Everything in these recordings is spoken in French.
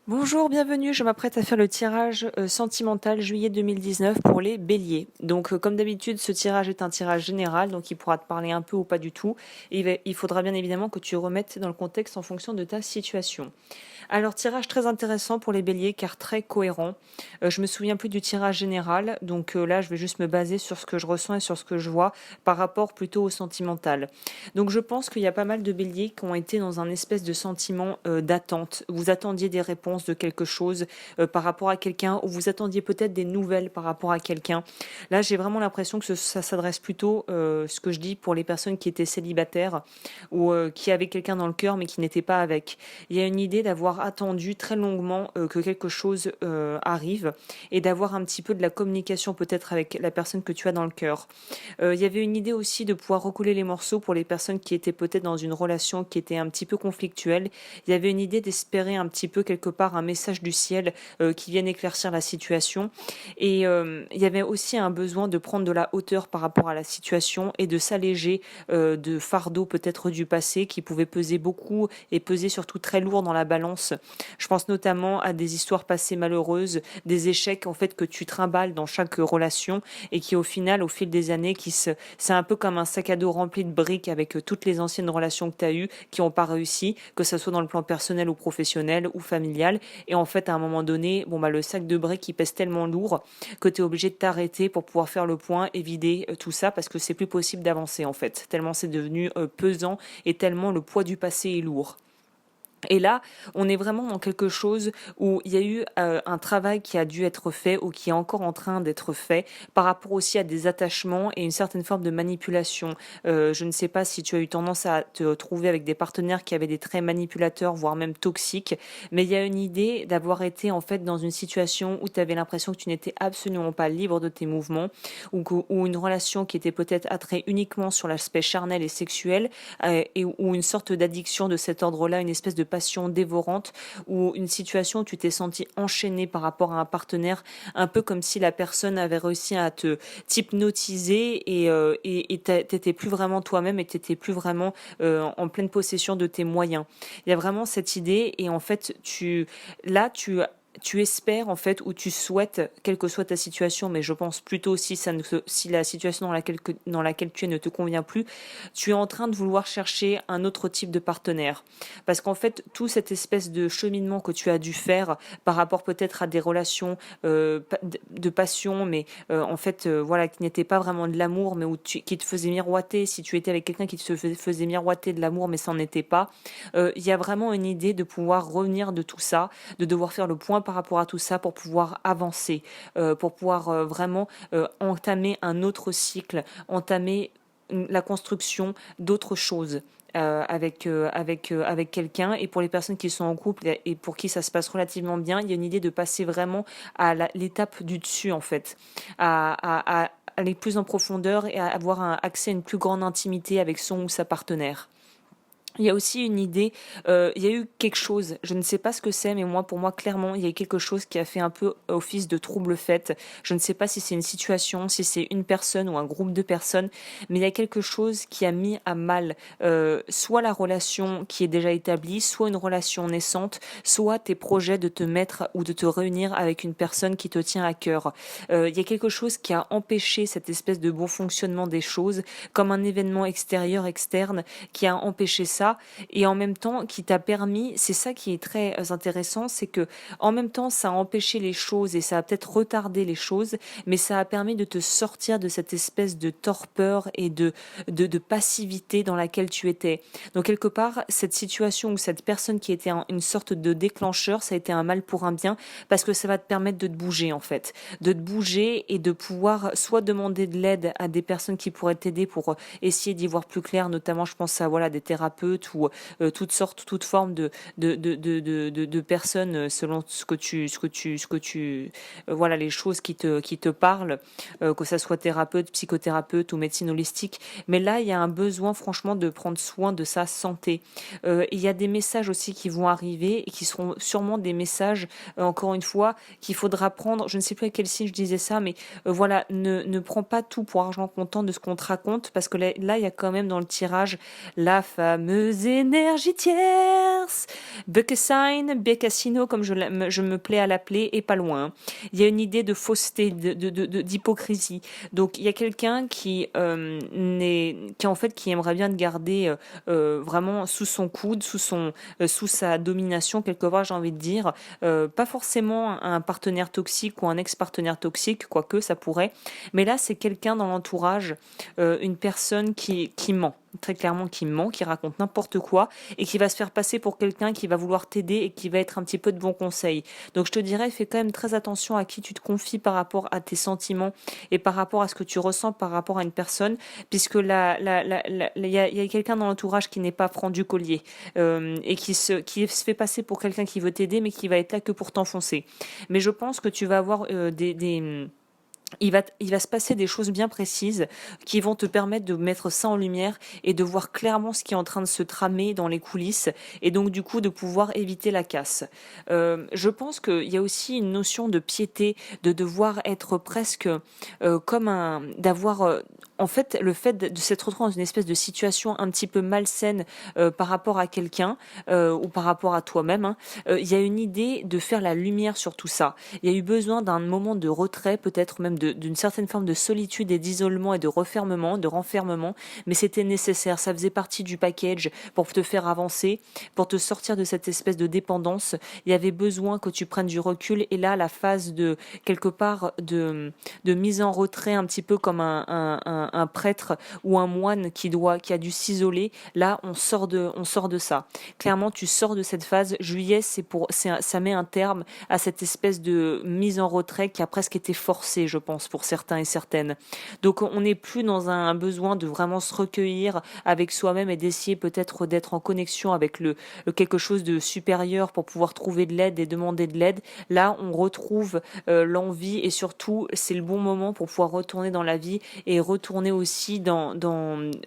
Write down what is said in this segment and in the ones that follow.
Bonjour, bienvenue. Je m'apprête à faire le tirage sentimental juillet 2019 pour les béliers. Donc, comme d'habitude, ce tirage est un tirage général, donc il pourra te parler un peu ou pas du tout. Et il faudra bien évidemment que tu remettes dans le contexte en fonction de ta situation. Alors, tirage très intéressant pour les béliers car très cohérent. Je me souviens plus du tirage général, donc là, je vais juste me baser sur ce que je ressens et sur ce que je vois par rapport plutôt au sentimental. Donc, je pense qu'il y a pas mal de béliers qui ont été dans un espèce de sentiment d'attente. Vous attendiez des réponses de quelque chose par rapport à quelqu'un ou vous attendiez peut-être des nouvelles par rapport à quelqu'un. Là, j'ai vraiment l'impression que ça s'adresse plutôt, ce que je dis, pour les personnes qui étaient célibataires ou qui avaient quelqu'un dans le cœur mais qui n'étaient pas avec. Il y a une idée d'avoir attendu très longuement que quelque chose arrive et d'avoir un petit peu de la communication peut-être avec la personne que tu as dans le cœur. Il y avait une idée aussi de pouvoir recoller les morceaux pour les personnes qui étaient peut-être dans une relation qui était un petit peu conflictuelle. Il y avait une idée d'espérer un petit peu quelque part un message du ciel qui vienne éclaircir la situation. Et il y avait aussi un besoin de prendre de la hauteur par rapport à la situation et de s'alléger de fardeaux peut-être du passé qui pouvaient peser beaucoup et peser surtout très lourd dans la balance. Je pense notamment à des histoires passées malheureuses, des échecs en fait que tu trimbales dans chaque relation et qui au final, au fil des années, c'est un peu comme un sac à dos rempli de briques avec toutes les anciennes relations que tu as eues qui n'ont pas réussi, que ce soit dans le plan personnel ou professionnel ou familial. Et en fait, à un moment donné, bon, bah, le sac de briques, il pèse tellement lourd que tu es obligé de t'arrêter pour pouvoir faire le point et vider tout ça parce que c'est plus possible d'avancer en fait. Tellement c'est devenu pesant et tellement le poids du passé est lourd. Et là, on est vraiment dans quelque chose où il y a eu un travail qui a dû être fait ou qui est encore en train d'être fait par rapport aussi à des attachements et une certaine forme de manipulation. Je ne sais pas si tu as eu tendance à te trouver avec des partenaires qui avaient des traits manipulateurs, voire même toxiques, mais il y a une idée d'avoir été en fait dans une situation où tu avais l'impression que tu n'étais absolument pas libre de tes mouvements ou une relation qui était peut-être attrait uniquement sur l'aspect charnel et sexuel ou une sorte d'addiction de cet ordre-là, une espèce de passion dévorante ou une situation où tu t'es senti enchaîné par rapport à un partenaire, un peu comme si la personne avait réussi à te t'hypnotiser et t'étais plus vraiment toi-même et t'étais plus vraiment en pleine possession de tes moyens. Il y a vraiment cette idée et en fait tu espères en fait ou tu souhaites, quelle que soit ta situation, mais je pense plutôt si la situation dans laquelle tu es ne te convient plus, tu es en train de vouloir chercher un autre type de partenaire. Parce qu'en fait, tout cette espèce de cheminement que tu as dû faire par rapport peut-être à des relations de passion, mais en fait, voilà, qui n'étaient pas vraiment de l'amour, mais qui te faisaient miroiter, si tu étais avec quelqu'un qui te faisait miroiter de l'amour, mais ça n'en était pas, il y a vraiment une idée de pouvoir revenir de tout ça, de devoir faire le point par rapport à tout ça pour pouvoir avancer, pour pouvoir vraiment entamer un autre cycle, entamer la construction d'autres choses. Avec quelqu'un et pour les personnes qui sont en couple et pour qui ça se passe relativement bien, il y a une idée de passer vraiment à l'étape du dessus en fait, à aller plus en profondeur et à avoir accès à une plus grande intimité avec son ou sa partenaire. Il y a aussi une idée, il y a eu quelque chose, je ne sais pas ce que c'est, mais pour moi, clairement, il y a eu quelque chose qui a fait un peu office de trouble fête. Je ne sais pas si c'est une situation, si c'est une personne ou un groupe de personnes, mais il y a quelque chose qui a mis à mal soit la relation qui est déjà établie, soit une relation naissante, soit tes projets de te mettre ou de te réunir avec une personne qui te tient à cœur. Il y a quelque chose qui a empêché cette espèce de bon fonctionnement des choses, comme un événement extérieur, externe, qui a empêché ça et en même temps qui t'a permis, c'est ça qui est très intéressant, c'est que en même temps ça a empêché les choses et ça a peut-être retardé les choses, mais ça a permis de te sortir de cette espèce de torpeur et de passivité dans laquelle tu étais. Donc quelque part, cette situation ou cette personne qui était une sorte de déclencheur, ça a été un mal pour un bien parce que ça va te permettre de te bouger en fait, de te bouger et de pouvoir soit demander de l'aide à des personnes qui pourraient t'aider pour essayer d'y voir plus clair, notamment je pense à voilà des thérapeutes ou toutes sortes, toutes formes de personnes selon voilà les choses qui te parlent, que ça soit thérapeute, psychothérapeute ou médecine holistique. Mais là, il y a un besoin franchement de prendre soin de sa santé. Il y a des messages aussi qui vont arriver et qui seront sûrement des messages, encore une fois, qu'il faudra prendre. Je ne sais plus à quel signe je disais ça, mais voilà, ne prends pas tout pour argent comptant de ce qu'on te raconte parce que là, il y a quand même dans le tirage la fameuse énergies tierces. Bekesign, Bekasino, comme je me plais à l'appeler, est pas loin. Il y a une idée de fausseté, d'hypocrisie. Donc il y a quelqu'un qui qui aimerait bien te garder vraiment sous son coude, sous sa domination quelque part, j'ai envie de dire. Pas forcément un partenaire toxique ou un ex-partenaire toxique, quoique ça pourrait. Mais là, c'est quelqu'un dans l'entourage, une personne qui ment. Très clairement qui ment, qui raconte n'importe quoi et qui va se faire passer pour quelqu'un qui va vouloir t'aider et qui va être un petit peu de bon conseil. Donc je te dirais, fais quand même très attention à qui tu te confies par rapport à tes sentiments et par rapport à ce que tu ressens par rapport à une personne, puisque il y a quelqu'un dans l'entourage qui n'est pas franc du collier et qui se fait passer pour quelqu'un qui veut t'aider mais qui va être là que pour t'enfoncer. Mais je pense que tu vas avoir il va se passer des choses bien précises qui vont te permettre de mettre ça en lumière et de voir clairement ce qui est en train de se tramer dans les coulisses et donc du coup de pouvoir éviter la casse. Je pense qu'il y a aussi une notion de piété, de devoir être presque en fait, le fait de s'être retrouvé dans une espèce de situation un petit peu malsaine par rapport à quelqu'un ou par rapport à toi-même, hein, il y a une idée de faire la lumière sur tout ça. Il y a eu besoin d'un moment de retrait, peut-être même d'une certaine forme de solitude et d'isolement et de refermement, de renfermement, mais c'était nécessaire, ça faisait partie du package pour te faire avancer, pour te sortir de cette espèce de dépendance. Il y avait besoin que tu prennes du recul et là, la phase de, quelque part, de mise en retrait, un petit peu comme un prêtre ou un moine qui a dû s'isoler, là, on sort de ça. Clairement, tu sors de cette phase. Juillet, ça met un terme à cette espèce de mise en retrait qui a presque été forcée, je pense, pour certains et certaines. Donc on n'est plus dans un besoin de vraiment se recueillir avec soi-même et d'essayer peut-être d'être en connexion avec le quelque chose de supérieur pour pouvoir trouver de l'aide et demander de l'aide. Là, on retrouve l'envie et surtout, c'est le bon moment pour pouvoir retourner dans la vie et retourner aussi dans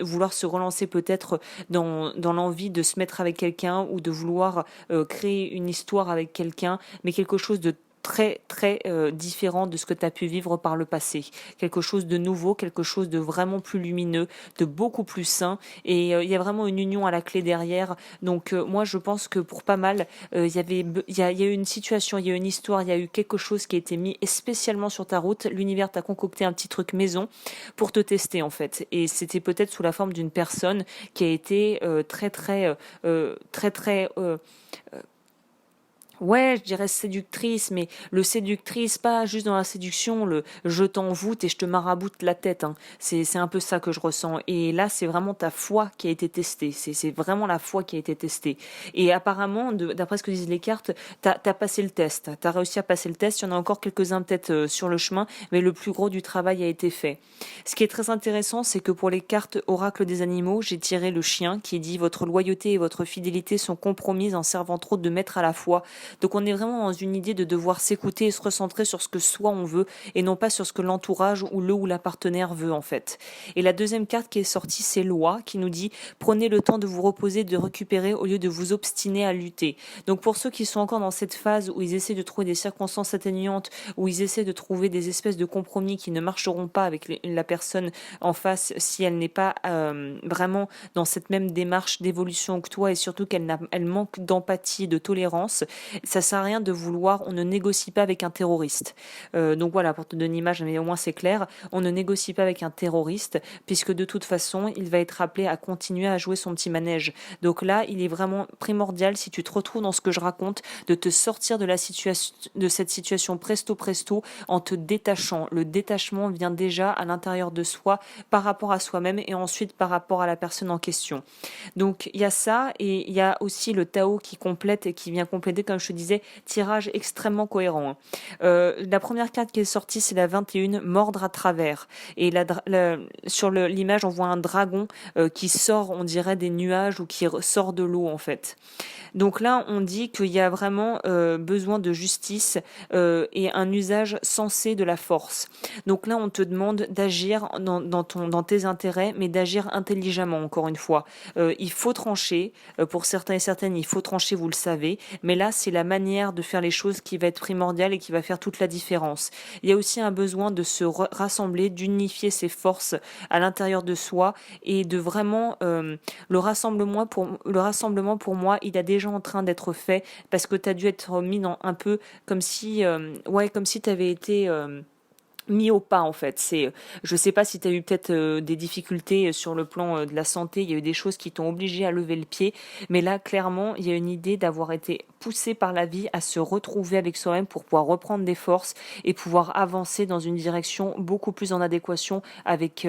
vouloir se relancer peut-être dans l'envie de se mettre avec quelqu'un ou de vouloir créer une histoire avec quelqu'un, mais quelque chose de très très différent de ce que tu as pu vivre par le passé. Quelque chose de nouveau, quelque chose de vraiment plus lumineux, de beaucoup plus sain. Et il y a vraiment une union à la clé derrière. Donc moi je pense que pour pas mal, il y a eu une situation, il y a eu une histoire, il y a eu quelque chose qui a été mis spécialement sur ta route. L'univers t'a concocté un petit truc maison pour te tester en fait. Et c'était peut-être sous la forme d'une personne qui a été ouais, je dirais séductrice, mais le séductrice, pas juste dans la séduction, le je t'envoûte et je te maraboute la tête, hein. C'est un peu ça que je ressens. Et là, c'est vraiment ta foi qui a été testée. C'est vraiment la foi qui a été testée. Et apparemment, d'après ce que disent les cartes, t'as passé le test. T'as réussi à passer le test. Il y en a encore quelques-uns peut-être sur le chemin, mais le plus gros du travail a été fait. Ce qui est très intéressant, c'est que pour les cartes oracle des animaux, j'ai tiré le chien qui dit votre loyauté et votre fidélité sont compromises en servant trop de maître à la fois. Donc on est vraiment dans une idée de devoir s'écouter et se recentrer sur ce que soi on veut et non pas sur ce que l'entourage ou le ou la partenaire veut en fait. Et la deuxième carte qui est sortie, c'est loi qui nous dit prenez le temps de vous reposer, de récupérer au lieu de vous obstiner à lutter. Donc pour ceux qui sont encore dans cette phase où ils essaient de trouver des circonstances atténuantes, où ils essaient de trouver des espèces de compromis qui ne marcheront pas avec la personne en face si elle n'est pas vraiment dans cette même démarche d'évolution que toi et surtout elle manque d'empathie, de tolérance, ça sert à rien de vouloir, on ne négocie pas avec un terroriste. Donc voilà, pour te donner une image, mais au moins c'est clair, on ne négocie pas avec un terroriste, puisque de toute façon, il va être appelé à continuer à jouer son petit manège. Donc là, il est vraiment primordial, si tu te retrouves dans ce que je raconte, de te sortir de cette situation presto en te détachant. Le détachement vient déjà à l'intérieur de soi par rapport à soi-même et ensuite par rapport à la personne en question. Donc il y a ça et il y a aussi le Tao qui complète et qui vient compléter, comme je te disais, tirage extrêmement cohérent. La première carte qui est sortie, c'est la 21, mordre à travers. Et sur l'image, on voit un dragon qui sort, on dirait, des nuages ou qui sort de l'eau en fait. Donc là, on dit qu'il y a vraiment besoin de justice et un usage sensé de la force. Donc là, on te demande d'agir dans tes intérêts, mais d'agir intelligemment, encore une fois. Il faut trancher. Pour certains et certaines, il faut trancher, vous le savez. Mais là, c'est la manière de faire les choses qui va être primordiale et qui va faire toute la différence. Il y a aussi un besoin de se rassembler, d'unifier ses forces à l'intérieur de soi et de vraiment le rassemblement pour moi, il est déjà en train d'être fait parce que tu as dû être mis dans un peu comme si comme si tu avais été mis au pas en fait. Je sais pas si tu as eu peut-être des difficultés sur le plan de la santé, il y a eu des choses qui t'ont obligé à lever le pied, mais là clairement il y a une idée d'avoir été poussé par la vie à se retrouver avec soi-même pour pouvoir reprendre des forces et pouvoir avancer dans une direction beaucoup plus en adéquation avec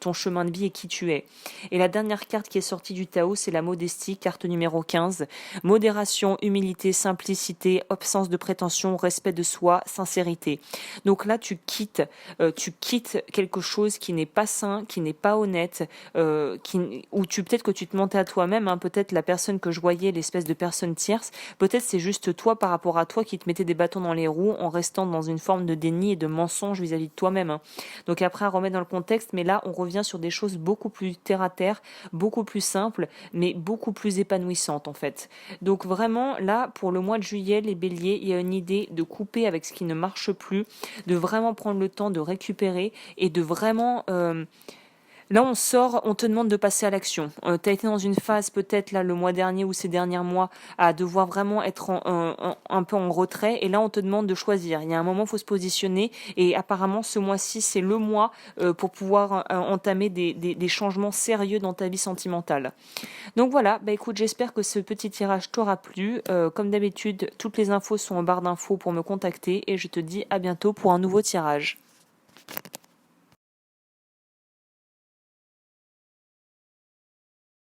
ton chemin de vie et qui tu es. Et la dernière carte qui est sortie du Tao, c'est la modestie, carte numéro 15. Modération, humilité, simplicité, absence de prétention, respect de soi, sincérité. Donc là, tu quittes quelque chose qui n'est pas sain, qui n'est pas honnête, ou peut-être que tu te mentais à toi-même, hein, peut-être la personne que je voyais, l'espèce de personne tierce, peut-être c'est juste toi par rapport à toi qui te mettais des bâtons dans les roues en restant dans une forme de déni et de mensonge vis-à-vis de toi-même. Hein. Donc après, à remettre dans le contexte, mais là, on revient sur des choses beaucoup plus terre à terre, beaucoup plus simples, mais beaucoup plus épanouissantes en fait. Donc vraiment, là, pour le mois de juillet, les béliers, il y a une idée de couper avec ce qui ne marche plus, de vraiment prendre le temps de récupérer et de vraiment là, on te demande de passer à l'action. Tu as été dans une phase peut-être là le mois dernier ou ces derniers mois à devoir vraiment être un peu en retrait. Et là, on te demande de choisir. Il y a un moment, il faut se positionner. Et apparemment, ce mois-ci, c'est le mois pour pouvoir entamer des changements sérieux dans ta vie sentimentale. Donc voilà, écoute, j'espère que ce petit tirage t'aura plu. Comme d'habitude, toutes les infos sont en barre d'infos pour me contacter. Et je te dis à bientôt pour un nouveau tirage.